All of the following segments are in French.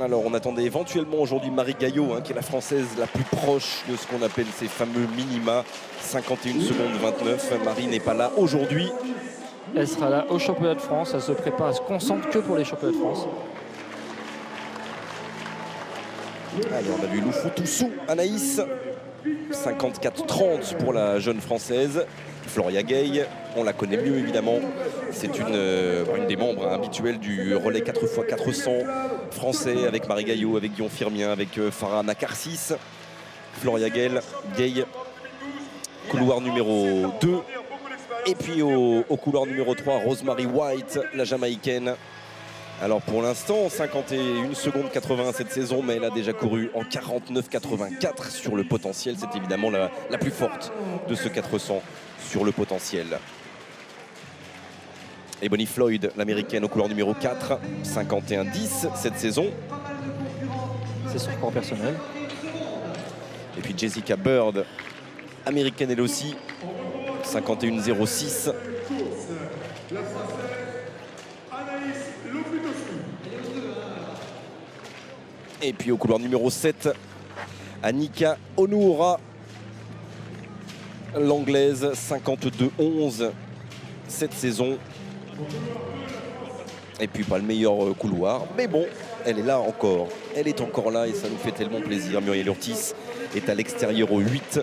Alors on attendait éventuellement aujourd'hui Marie Gaillot, qui est la française la plus proche de ce qu'on appelle ces fameux minima. 51 secondes 29. Marie n'est pas là aujourd'hui. Elle sera là au championnat de France. Elle se prépare, elle se concentre que pour les championnats de France. Allez, on a vu Loufou-Toussou, Anaïs. 54-30 pour la jeune française. Floria Gay, on la connaît mieux évidemment. C'est une des membres habituels du relais 4x400 français avec Marie Gaillot, avec Guillaume Firmien, avec Farah Nakarsis. Floria Gay, couloir numéro 2. Et puis au couloir numéro 3, Rosemary White, la Jamaïcaine. Alors pour l'instant, 51 secondes 80 cette saison, mais elle a déjà couru en 49,84 sur le potentiel. C'est évidemment la plus forte de ce 400 sur le potentiel. Et Bonnie Floyd, l'américaine au couloir numéro 4, 51,10 cette saison. C'est son sport personnel. Et puis Jessica Bird, américaine elle aussi, 51,06. Et puis au couloir numéro 7, Anika Onuora, l'anglaise, 52,11 cette saison. Et puis pas le meilleur couloir, mais bon, elle est là encore. Elle est encore là et ça nous fait tellement plaisir. Muriel Urtis est à l'extérieur au 8.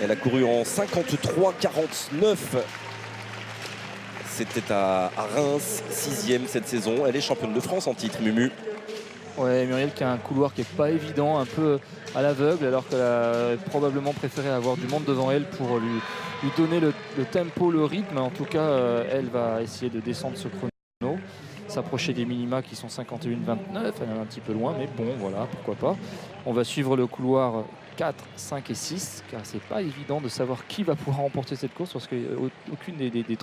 Elle a couru en 53,49. C'était à Reims, 6e cette saison. Elle est championne de France en titre, Mumu. Ouais, Muriel qui a un couloir qui n'est pas évident, un peu à l'aveugle, alors qu'elle a probablement préféré avoir du monde devant elle pour lui donner le tempo, le rythme. En tout cas, elle va essayer de descendre ce chrono, s'approcher des minima qui sont 51,29. Elle est un petit peu loin, mais bon, voilà, pourquoi pas. On va suivre le couloir 4, 5 et 6, car c'est pas évident de savoir qui va pouvoir remporter cette course, parce qu'aucune des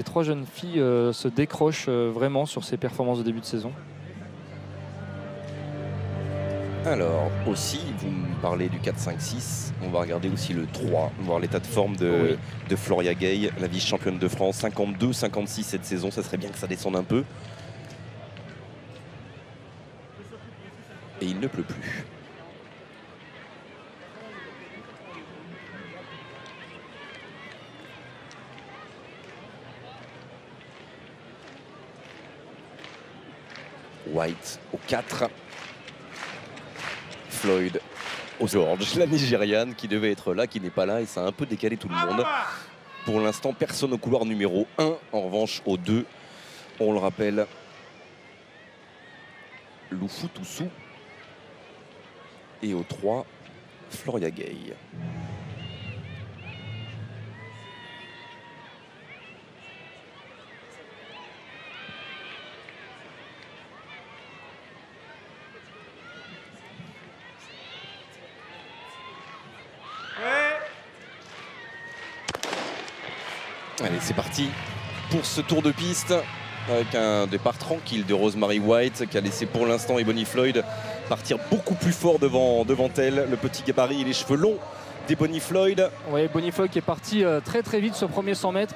trois jeunes filles se décroche vraiment sur ses performances de début de saison. Alors aussi, vous me parlez du 4, 5, 6, on va regarder aussi le 3, voir l'état de forme de Floria Gay, la vice-championne de France, 52, 56 cette saison, ça serait bien que ça descende un peu. Et il ne pleut plus. White au 4. Floyd au George, la Nigériane qui devait être là, qui n'est pas là et ça a un peu décalé tout le monde. Pour l'instant, personne au couloir numéro 1. En revanche, au 2, on le rappelle, Loufou-Toussou. Et au 3, Floria Gay. Allez, c'est parti pour ce tour de piste avec un départ tranquille de Rosemary White qui a laissé pour l'instant Bonnie Floyd partir beaucoup plus fort devant elle. Le petit gabarit et les cheveux longs des Bonnie Floyd. Oui, Bonnie Floyd qui est partie très vite sur le premier 100 mètres.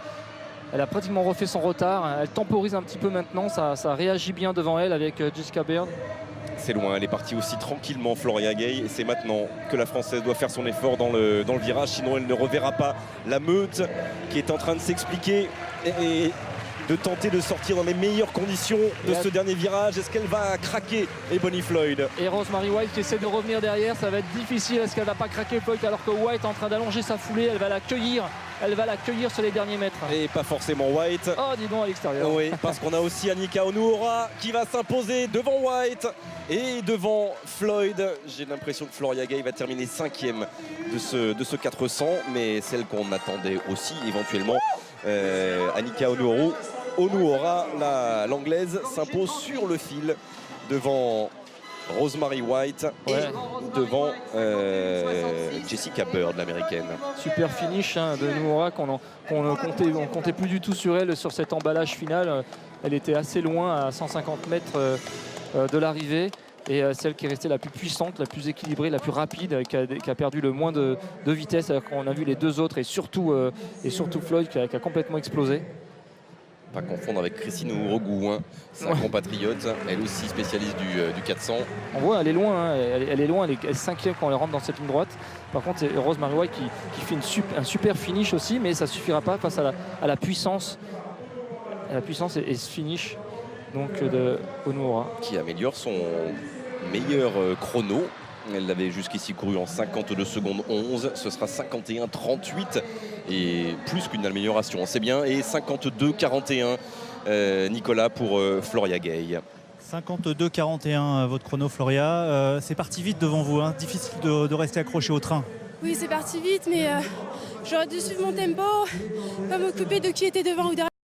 Elle a pratiquement refait son retard. Elle temporise un petit peu maintenant. Ça réagit bien devant elle avec Jessica Bird. C'est loin, elle est partie aussi tranquillement, Floria Gay, et c'est maintenant que la Française doit faire son effort dans le virage, sinon elle ne reverra pas la meute qui est en train de s'expliquer et de tenter de sortir dans les meilleures conditions de ce dernier virage. Est-ce qu'elle va craquer, Bonnie Floyd? Et Rosemary White qui essaie de revenir derrière, ça va être difficile. Est-ce qu'elle va pas craquer Floyd alors que White est en train d'allonger sa foulée? Elle va l'accueillir sur les derniers mètres. Et pas forcément White. Oh, dis donc à l'extérieur. Oui, parce qu'on a aussi Anika Onuora qui va s'imposer devant White et devant Floyd. J'ai l'impression que Floria Gay va terminer 5e de ce 400, mais celle qu'on attendait aussi éventuellement, Anika Onuora, l'anglaise, s'impose sur le fil devant Rosemary White et devant Jessica Bird, l'américaine. Super finish de Onuora qu'on comptait plus du tout sur elle sur cet emballage final. Elle était assez loin, à 150 mètres de l'arrivée. Et celle qui est restée la plus puissante, la plus équilibrée, la plus rapide, qui a perdu le moins de vitesse. Alors qu'on a vu les deux autres et surtout Floyd qui a complètement explosé. Pas confondre avec Christine Ourougou, hein. Sa compatriote, elle aussi spécialiste du 400. On voit, elle est loin, hein. Elle est loin, elle est 5e quand elle rentre dans cette ligne droite. Par contre, c'est Rosemary White qui fait un super finish aussi, mais ça ne suffira pas face à la puissance. La puissance et ce finish donc, de Onuora. Qui améliore son meilleur chrono. Elle l'avait jusqu'ici couru en 52 secondes 11. Ce sera 51-38 et plus qu'une amélioration, c'est bien. Et 52-41, Nicolas, pour Floria Gay. 52-41 votre chrono, Floria. C'est parti vite devant vous, hein. Difficile de rester accroché au train. Oui, c'est parti vite, mais j'aurais dû suivre mon tempo, pas m'occuper de qui était devant ou derrière.